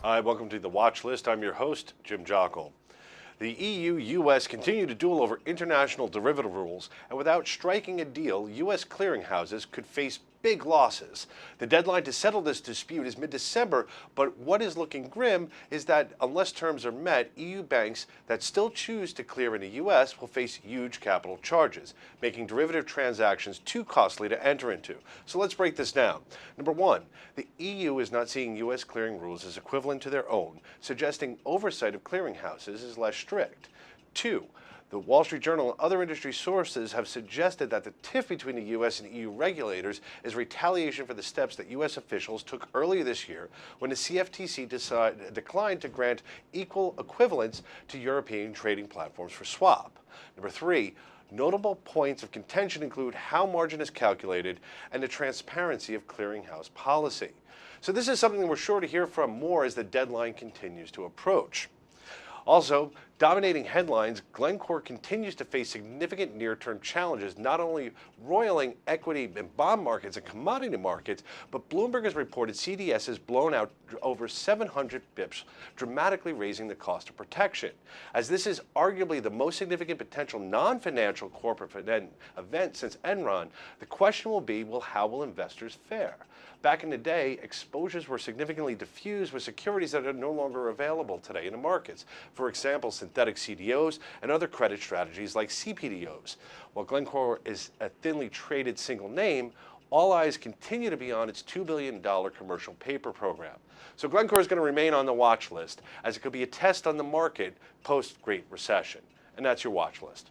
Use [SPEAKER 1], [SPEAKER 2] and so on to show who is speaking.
[SPEAKER 1] Hi, welcome to the Watch List. I'm your host, Jim Jockle. The EU-US continue to duel over international derivative rules, and without striking a deal, U.S. clearinghouses could face big losses. The deadline to settle this dispute is mid-December, but what is looking grim is that unless terms are met, EU banks that still choose to clear in the U.S. will face huge capital charges, making derivative transactions too costly to enter into. So let's break this down. Number one, the EU is not seeing U.S. clearing rules as equivalent to their own, suggesting oversight of clearinghouses is less strict. Two, the Wall Street Journal and other industry sources have suggested that the tiff between the U.S. and EU regulators is retaliation for the steps that U.S. officials took earlier this year when the CFTC declined to grant equal equivalence to European trading platforms for swap. Number three, notable points of contention include how margin is calculated and the transparency of clearinghouse policy. So this is something we're sure to hear from more as the deadline continues to approach. Also, dominating headlines, Glencore continues to face significant near-term challenges, not only roiling equity and bond markets and commodity markets, but Bloomberg has reported CDS has blown out over 700 bips, dramatically raising the cost of protection. As this is arguably the most significant potential non-financial corporate event since Enron, the question will be, how will investors fare? Back in the day, exposures were significantly diffused with securities that are no longer available today in the markets. For example, synthetic CDOs and other credit strategies like CPDOs. While Glencore is a thinly traded single name, all eyes continue to be on its $2 billion commercial paper program. So Glencore is going to remain on the watch list, as it could be a test on the market post-Great Recession. And that's your watch list.